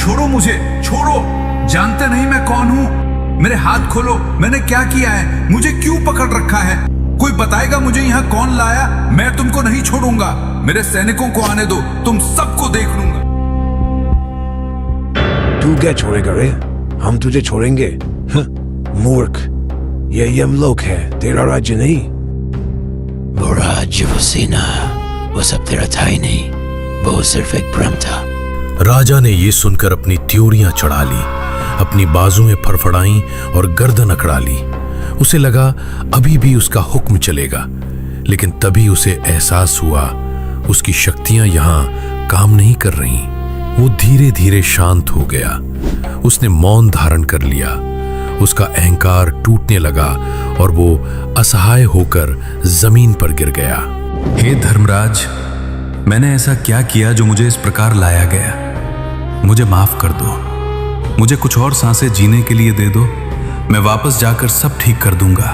छोड़ो मुझे, छोड़ो। जानते नहीं मैं कौन हूँ? मेरे हाथ खोलो, मैंने क्या किया है? मुझे क्यों पकड़ रखा है? कोई बताएगा मुझे यहाँ कौन लाया? मैं तुमको नहीं छोड़ूंगा। मेरे सैनिकों को आने दो, तुम सबको देख लूंगा। तू क्या छोड़ेगा रे? हम तुझे छोड़ेंगे? मूर्ख, ये यमलोक है, तेरा राज्य नहीं। वो राज्य, वो सेना, वो सब तेरा था ही नहीं, वो सिर्फ एक भ्रम था। राजा ने ये सुनकर अपनी त्योरियां चढ़ा ली, अपनी बाजुएं फड़फड़ाई और गर्दन अकड़ा ली। उसे लगा अभी भी उसका हुक्म चलेगा, लेकिन तभी उसे एहसास हुआ उसकी शक्तियां यहां काम नहीं कर रही। वो धीरे धीरे शांत हो गया। उसने मौन धारण कर लिया। उसका अहंकार टूटने लगा और वो असहाय होकर जमीन पर गिर गया। हे धर्मराज, मैंने ऐसा क्या किया जो मुझे इस प्रकार लाया गया? मुझे माफ कर दो। मुझे कुछ और सांसें जीने के लिए दे दो। मैं वापस जाकर सब ठीक कर दूंगा।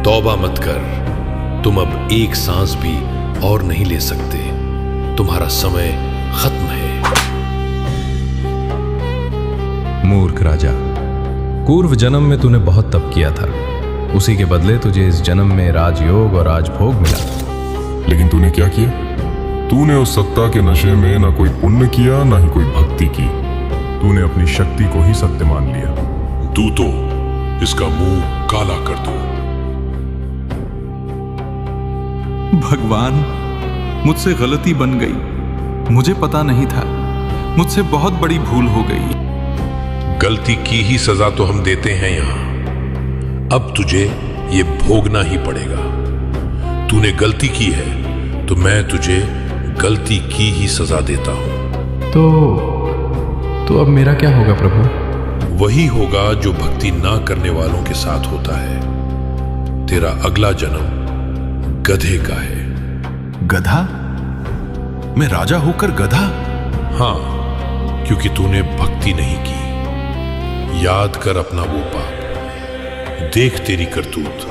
तौबा मत कर, तुम अब एक सांस भी और नहीं ले सकते। तुम्हारा समय खत्म है। मूर्ख राजा, पूर्व जन्म में तूने बहुत तप किया था, उसी के बदले तुझे इस जन्म में राजयोग और राजभोग मिला। लेकिन तूने क्या किया? तूने उस सत्ता के नशे में ना कोई पुण्य किया, ना ही कोई भक्ति की। तूने अपनी शक्ति को ही सत्य मान लिया। तू तो इसका मुंह काला कर दो। भगवान, मुझसे गलती बन गई। मुझे पता नहीं था। मुझसे बहुत बड़ी भूल हो गई। गलती की ही सजा तो हम देते हैं यहां। अब तुझे ये भोगना ही पड़ेगा। तूने गलती की है तो मैं तुझे गलती की ही सजा देता हूं। तो अब मेरा क्या होगा प्रभु? वही होगा जो भक्ति ना करने वालों के साथ होता है। तेरा अगला जन्म गधे का है। गधा? मैं राजा होकर गधा? हां, क्योंकि तूने भक्ति नहीं की। याद कर अपना वो पाप, देख तेरी करतूत।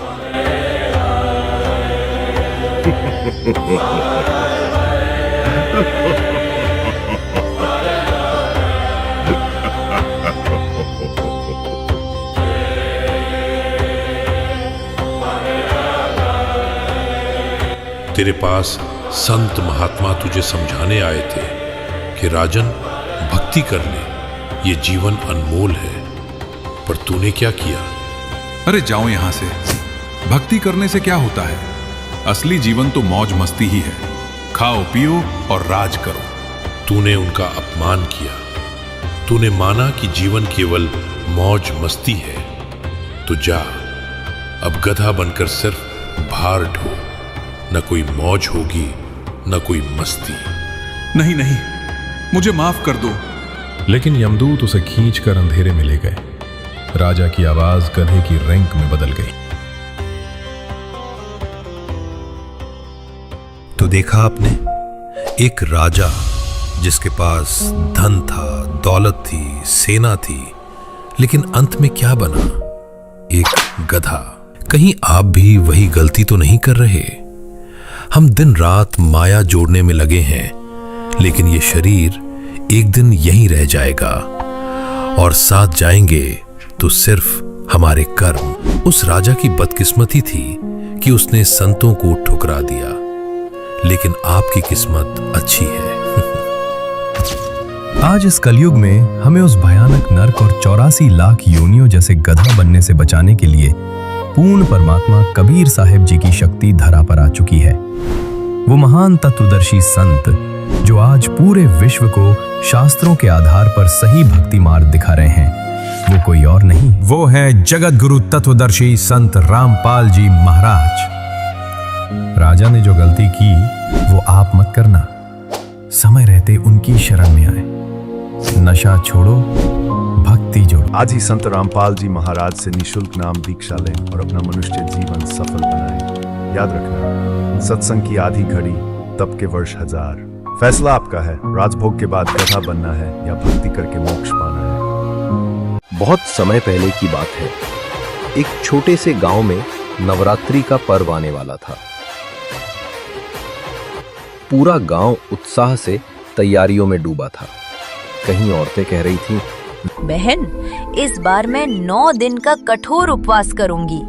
तेरे पास संत महात्मा तुझे समझाने आए थे कि राजन, भक्ति कर ले, ये जीवन अनमोल है। पर तूने क्या किया? अरे जाओ यहां से। भक्ति करने से क्या होता है? असली जीवन तो मौज मस्ती ही है। खाओ पियो और राज करो। तूने उनका अपमान किया। तूने माना कि जीवन केवल मौज मस्ती है। तो जा, अब गधा बनकर सिर्फ भार ढो। न कोई मौज होगी, न कोई मस्ती। नहीं नहीं, मुझे माफ कर दो। लेकिन यमदूत उसे खींचकर अंधेरे में ले गए। राजा की आवाज गधे की रैंक में बदल गई। तो देखा आपने, एक राजा जिसके पास धन था, दौलत थी, सेना थी, लेकिन अंत में क्या बना? एक गधा। कहीं आप भी वही गलती तो नहीं कर रहे? हम दिन रात माया जोड़ने में लगे हैं, लेकिन ये शरीर एक दिन यहीं रह जाएगा और साथ जाएंगे तो सिर्फ हमारे कर्म। उस राजा की बदकिस्मती थी कि उसने संतों को ठुकरा दिया, लेकिन आपकी किस्मत अच्छी है। आज इस कलयुग में हमें उस भयानक नरक और 84 लाख योनियों जैसे गधा बनने से बचाने के लिए पूर्ण परमात्मा कबीर साहिब जी की शक्ति धरा पर आ चुकी है। वो महान तत्वदर्शी संत जो आज पूरे विश्व को शास्त्रों के आधार पर सही भक्ति मार्ग दिखा रहे हैं, वो कोई और नहीं, वो है जगत गुरु तत्वदर्शी संत रामपाल जी महाराज। राजा ने जो गलती की वो आप मत करना। समय रहते उनकी शरण में आए। नशा छोड़ो, भक्ति जोड़ो। आज ही संत रामपाल जी महाराज से निशुल्क नाम दीक्षा लें और अपना मनुष्य जीवन सफल बनाएं। याद रखना, सत्संग की आधी घड़ी, तप के वर्ष 1000। फैसला आपका है। राजभोग के बाद गधा बनना है या भक्ति करके मोक्ष पाना है। बहुत समय पहले की बात है। एक छोटे से गांव में नवरात्रि का पर्व आने वाला था। पूरा गांव उत्साह से तैयारियों में डूबा था। कहीं औरतें कह रही थीं, बहन, इस बार मैं 9 दिन का कठोर उपवास करूंगी।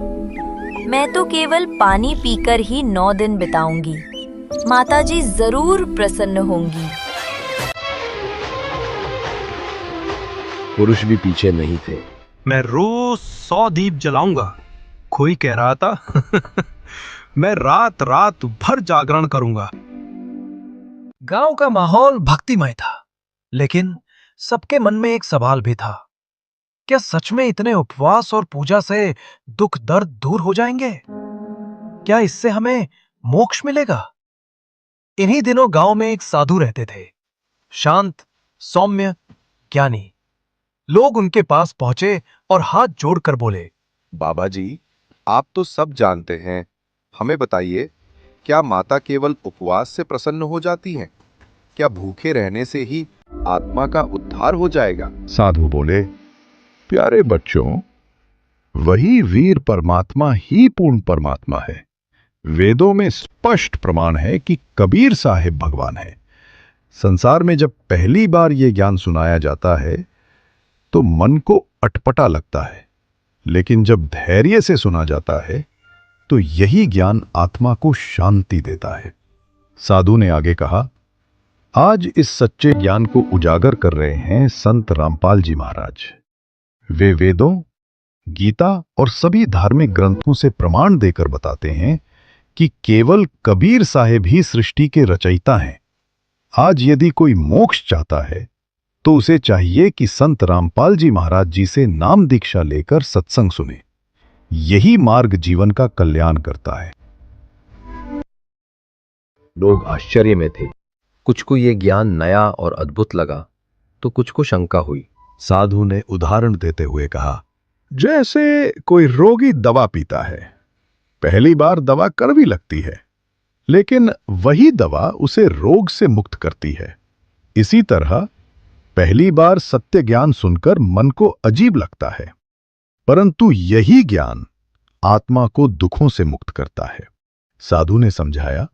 मैं तो केवल पानी पीकर ही 9 दिन बिताऊंगी। माताजी जरूर प्रसन्न होंगी। पुरुष भी पीछे नहीं थे। मैं रोज 100 दीप जलाऊंगा। कोई कह रहा था मैं रात रात भर जागरण करूंगा। गांव का माहौल भक्तिमय था, लेकिन सबके मन में एक सवाल भी था, क्या सच में इतने उपवास और पूजा से दुख दर्द दूर हो जाएंगे? क्या इससे हमें मोक्ष मिलेगा? इन्हीं दिनों गांव में एक साधु रहते थे, शांत, सौम्य, ज्ञानी। लोग उनके पास पहुंचे और हाथ जोड़कर बोले, बाबा जी, आप तो सब जानते हैं, हमें बताइए, क्या माता केवल उपवास से प्रसन्न हो जाती हैं? क्या भूखे रहने से ही आत्मा का उद्धार हो जाएगा? साधु बोले, प्यारे बच्चों, वही वीर परमात्मा ही पूर्ण परमात्मा है। वेदों में स्पष्ट प्रमाण है कि कबीर साहिब भगवान है। संसार में जब पहली बार ये ज्ञान सुनाया जाता है तो मन को अटपटा लगता है, लेकिन जब धैर्य से सुना जाता है तो यही ज्ञान आत्मा को शांति देता है। साधु ने आगे कहा, आज इस सच्चे ज्ञान को उजागर कर रहे हैं संत रामपाल जी महाराज। वे वेदों, गीता और सभी धार्मिक ग्रंथों से प्रमाण देकर बताते हैं कि केवल कबीर साहिब ही सृष्टि के रचयिता हैं। आज यदि कोई मोक्ष चाहता है तो उसे चाहिए कि संत रामपाल जी महाराज जी से नाम दीक्षा लेकर सत्संग सुने। यही मार्ग जीवन का कल्याण करता है। लोग आश्चर्य में थे। कुछ को यह ज्ञान नया और अद्भुत लगा, तो कुछ को शंका हुई। साधु ने उदाहरण देते हुए कहा, जैसे कोई रोगी दवा पीता है, पहली बार दवा कड़वी लगती है, लेकिन वही दवा उसे रोग से मुक्त करती है। इसी तरह पहली बार सत्य ज्ञान सुनकर मन को अजीब लगता है, परंतु यही ज्ञान आत्मा को दुखों से मुक्त करता है। साधु ने समझाया,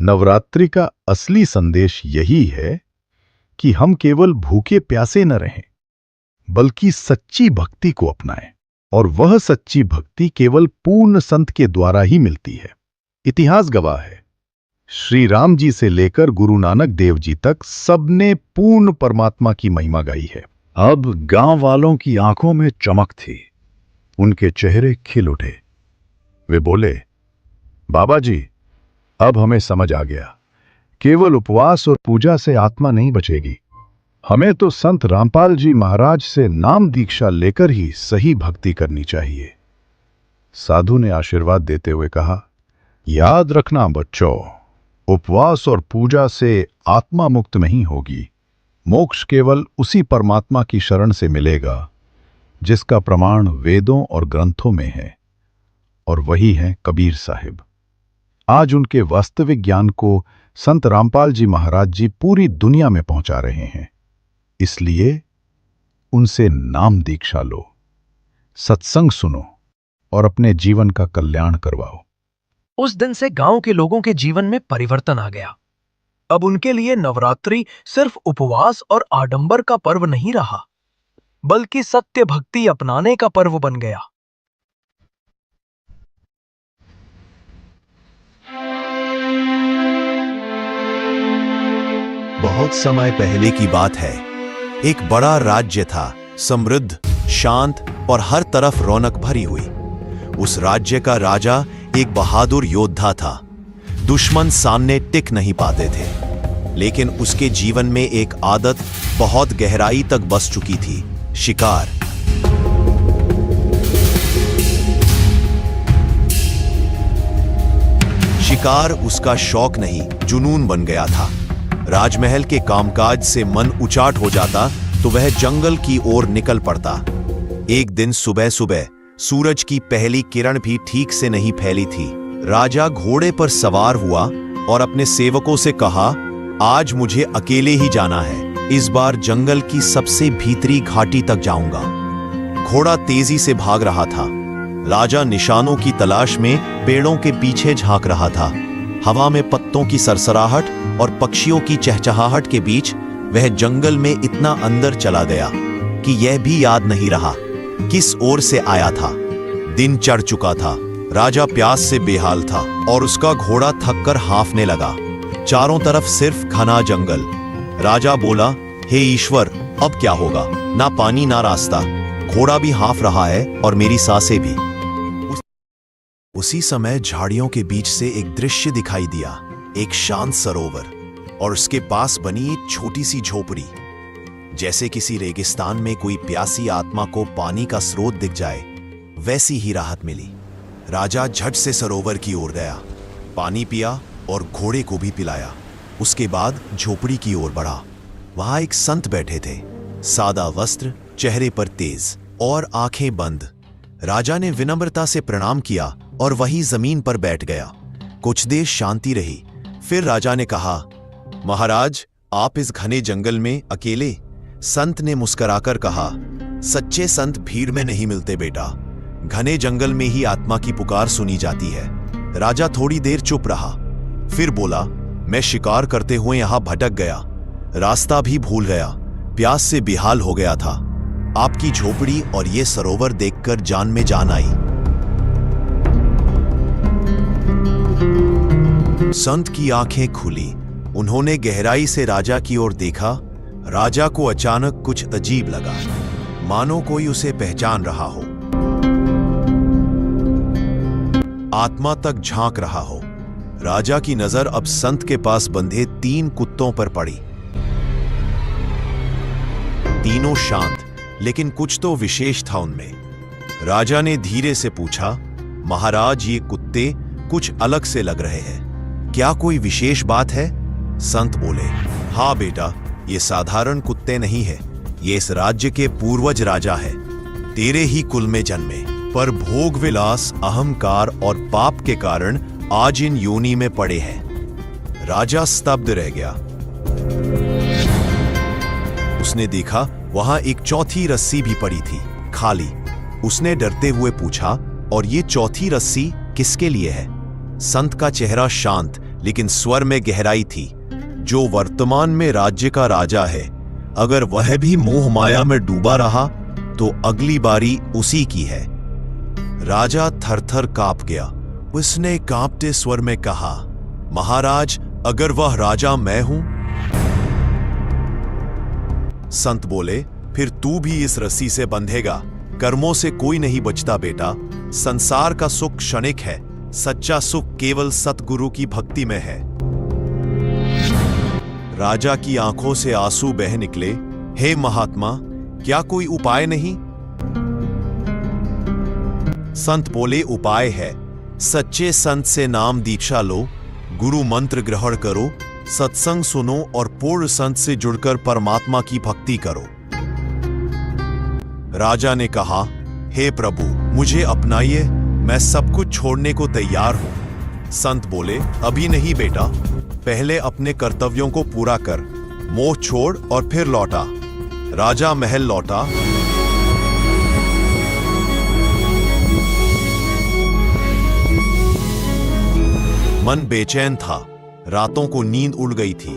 नवरात्रि का असली संदेश यही है कि हम केवल भूखे प्यासे न रहें, बल्कि सच्ची भक्ति को अपनाएं, और वह सच्ची भक्ति केवल पूर्ण संत के द्वारा ही मिलती है। इतिहास गवाह है, श्री राम जी से लेकर गुरु नानक देव जी तक सबने पूर्ण परमात्मा की महिमा गाई है। अब गांव वालों की आंखों में चमक थी, उनके चेहरे खिल उठे। वे बोले, बाबा जी, अब हमें समझ आ गया, केवल उपवास और पूजा से आत्मा नहीं बचेगी। हमें तो संत रामपाल जी महाराज से नाम दीक्षा लेकर ही सही भक्ति करनी चाहिए। साधु ने आशीर्वाद देते हुए कहा, याद रखना बच्चों, उपवास और पूजा से आत्मा मुक्त नहीं होगी। मोक्ष केवल उसी परमात्मा की शरण से मिलेगा जिसका प्रमाण वेदों और ग्रंथों में है, और वही है कबीर साहिब। आज उनके वास्तविक ज्ञान को संत रामपाल जी महाराज जी पूरी दुनिया में पहुंचा रहे हैं। इसलिए उनसे नाम दीक्षा लो, सत्संग सुनो और अपने जीवन का कल्याण करवाओ। उस दिन से गांव के लोगों के जीवन में परिवर्तन आ गया। अब उनके लिए नवरात्रि सिर्फ उपवास और आडंबर का पर्व नहीं रहा, बल्कि सत्य भक्ति अपनाने का पर्व बन गया। बहुत समय पहले की बात है। एक बड़ा राज्य था, समृद्ध, शांत और हर तरफ रौनक भरी हुई। उस राज्य का राजा एक बहादुर योद्धा था। दुश्मन सामने टिक नहीं पाते थे, लेकिन उसके जीवन में एक आदत बहुत गहराई तक बस चुकी थी, शिकार। शिकार उसका शौक नहीं, जुनून बन गया था। राजमहल के कामकाज से मन उचाट हो जाता तो वह जंगल की ओर निकल पड़ता। एक दिन सुबह सुबह सूरज की पहली किरण भी ठीक से नहीं फैली थी। राजा घोड़े पर सवार हुआ और अपने सेवकों से कहा, आज मुझे अकेले ही जाना है। इस बार जंगल की सबसे भीतरी घाटी तक जाऊंगा। घोड़ा तेजी से भाग रहा था। राजा निशानों की तलाश में पेड़ों के पीछे झांक रहा था। हवा में पत्तों की सरसराहट और पक्षियों की चहचहाहट के बीच वह जंगल में इतना अंदर चला गया कि यह भी याद नहीं रहा किस ओर से आया था। दिन चढ़ चुका था। राजा प्यास से बेहाल था और उसका घोड़ा थककर हाँफने लगा। चारों तरफ सिर्फ घना जंगल। राजा बोला, हे ईश्वर, अब क्या होगा? ना पानी ना रास्ता, घोड़ा भी हाँफ रहा है और मेरी सांसें भी। उसी समय झाड़ियों के बीच से एक दृश्य दिखाई दिया, एक शांत सरोवर और उसके पास बनी एक छोटी सी झोपड़ी। जैसे किसी रेगिस्तान में कोई प्यासी आत्मा को पानी का स्रोत दिख जाए, वैसी ही राहत मिली। राजा झट से सरोवर की ओर गया, पानी पिया और घोड़े को भी पिलाया। उसके बाद झोपड़ी की ओर बढ़ा। वहां एक संत बैठे थे, सादा वस्त्र, चेहरे पर तेज और आंखें बंद। राजा ने विनम्रता से प्रणाम किया और वही जमीन पर बैठ गया। कुछ देर शांति रही। फिर राजा ने कहा, महाराज, आप इस घने जंगल में अकेले? संत ने मुस्कुराकर कहा, सच्चे संत भीड़ में नहीं मिलते बेटा, घने जंगल में ही आत्मा की पुकार सुनी जाती है। राजा थोड़ी देर चुप रहा, फिर बोला, मैं शिकार करते हुए यहां भटक गया, रास्ता भी भूल गया, प्यास से बेहाल हो गया था। आपकी झोपड़ी और ये सरोवर देखकर जान में जान आई। संत की आंखें खुली। उन्होंने गहराई से राजा की ओर देखा। राजा को अचानक कुछ अजीब लगा, मानो कोई उसे पहचान रहा हो, आत्मा तक झांक रहा हो। राजा की नजर अब संत के पास बंधे 3 कुत्तों पर पड़ी। तीनों शांत, लेकिन कुछ तो विशेष था उनमें। राजा ने धीरे से पूछा, महाराज, ये कुत्ते कुछ अलग से लग रहे हैं, क्या कोई विशेष बात है? संत बोले, हाँ बेटा, ये साधारण कुत्ते नहीं है, ये इस राज्य के पूर्वज राजा है, तेरे ही कुल में जन्मे, पर भोग विलास, अहंकार और पाप के कारण आज इन योनि में पड़े हैं। राजा स्तब्ध रह गया। उसने देखा वहां एक चौथी रस्सी भी पड़ी थी, खाली। उसने डरते हुए पूछा, और ये चौथी रस्सी किसके लिए है? संत का चेहरा शांत, लेकिन स्वर में गहराई थी। जो वर्तमान में राज्य का राजा है, अगर वह भी मोह माया में डूबा रहा तो अगली बारी उसी की है। राजा थर-थर कांप गया। उसने कांपते स्वर में कहा, महाराज, अगर वह राजा मैं हूं? संत बोले, फिर तू भी इस रस्सी से बंधेगा। कर्मों से कोई नहीं बचता बेटा। संसार का सुख क्षणिक है, सच्चा सुख केवल सतगुरु की भक्ति में है। राजा की आंखों से आंसू बह निकले। हे महात्मा, क्या कोई उपाय नहीं? संत बोले, उपाय है। सच्चे संत से नाम दीक्षा लो, गुरु मंत्र ग्रहण करो, सत्संग सुनो और पूर्ण संत से जुड़कर परमात्मा की भक्ति करो। राजा ने कहा, हे प्रभु, मुझे अपनाइए, मैं सब कुछ छोड़ने को तैयार हूं। संत बोले, अभी नहीं बेटा, पहले अपने कर्तव्यों को पूरा कर, मोह छोड़ और फिर लौटा। राजा महल लौटा। मन बेचैन था, रातों को नींद उड़ गई थी।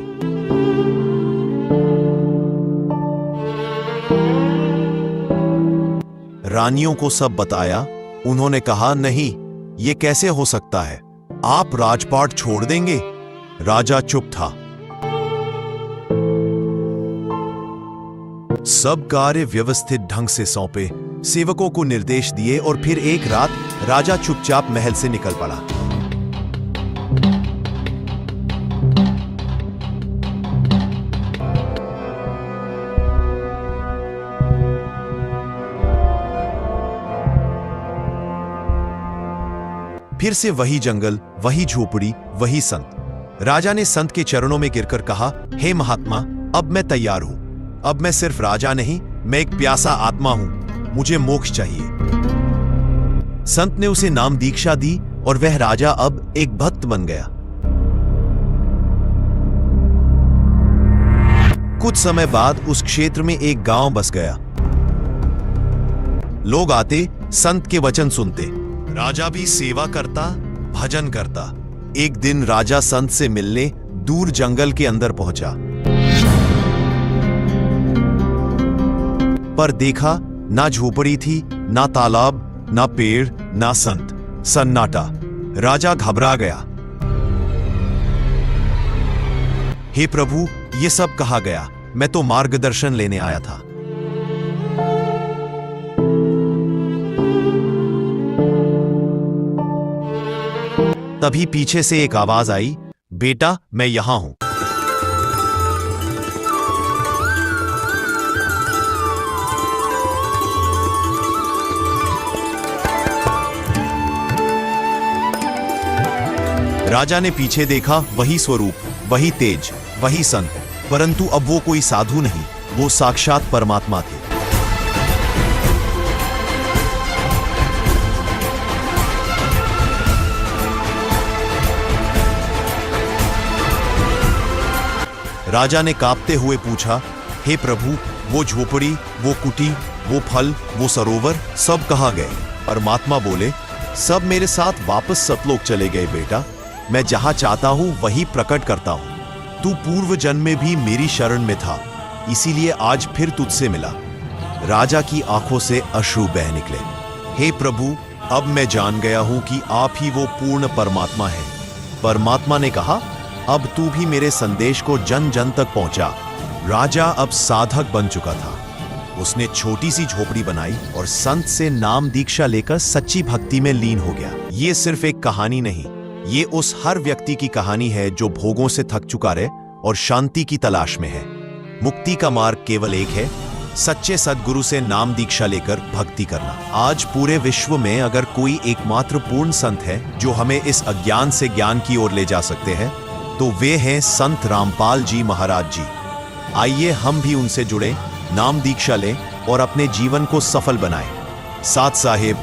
रानियों को सब बताया। उन्होंने कहा, नहीं, ये कैसे हो सकता है? आप राजपाट छोड़ देंगे? राजा चुप था। सब कार्य व्यवस्थित ढंग से सौंपे, सेवकों को निर्देश दिए और फिर एक रात राजा चुपचाप महल से निकल पड़ा। फिर से वही जंगल, वही झोपड़ी, वही संत। राजा ने संत के चरणों में गिरकर कहा, हे महात्मा, अब मैं तैयार हूं। अब मैं सिर्फ राजा नहीं, मैं एक प्यासा आत्मा हूं, मुझे मोक्ष चाहिए। संत ने उसे नाम दीक्षा दी और वह राजा अब एक भक्त बन गया। कुछ समय बाद उस क्षेत्र में एक गांव बस गया। लोग आते, संत के वचन सुनते। राजा भी सेवा करता, भजन करता। एक दिन राजा संत से मिलने दूर जंगल के अंदर पहुंचा। पर देखा, ना झोपड़ी थी, ना तालाब, ना पेड़, ना संत। सन्नाटा। राजा घबरा गया। हे प्रभु, ये सब कहा गया? मैं तो मार्गदर्शन लेने आया था। तभी पीछे से एक आवाज आई, बेटा, मैं यहां हूं। राजा ने पीछे देखा, वही स्वरूप, वही तेज, वही संत, परंतु अब वो कोई साधु नहीं, वो साक्षात परमात्मा थे। राजा ने कांपते हुए पूछा, हे प्रभु, वो झोपड़ी, वो कुटी, वो फल, वो सरोवर सब कहाँ गए? परमात्मा बोले, सब मेरे साथ वापस सतलोक चले गए बेटा। मैं जहां चाहता हूं वही प्रकट करता हूं। तू पूर्व जन्म में भी मेरी शरण में था, इसीलिए आज फिर तुझसे मिला। राजा की आंखों से अश्रु बह निकले। हे प्रभु, अब मैं जान गया हूं कि आप ही वो पूर्ण परमात्मा हैं। परमात्मा ने कहा, अब तू भी मेरे संदेश को जन जन तक पहुंचा। राजा अब साधक बन चुका था। उसने छोटी सी झोपड़ी बनाई और संत से नाम दीक्षा लेकर सच्ची भक्ति में लीन हो गया। ये सिर्फ एक कहानी नहीं, ये उस हर व्यक्ति की कहानी है जो भोगों से थक चुका है और शांति की तलाश में है। मुक्ति का मार्ग केवल एक है, सच्चे सद्गुरु से नाम दीक्षा लेकर भक्ति करना। आज पूरे विश्व में अगर कोई एकमात्र पूर्ण संत है जो हमें इस अज्ञान से ज्ञान की ओर ले जा सकते हैं, तो वे हैं संत रामपाल जी महाराज जी। आइए हम भी उनसे जुड़े, नाम दीक्षा लें और अपने जीवन को सफल बनाएं। साथ साहिब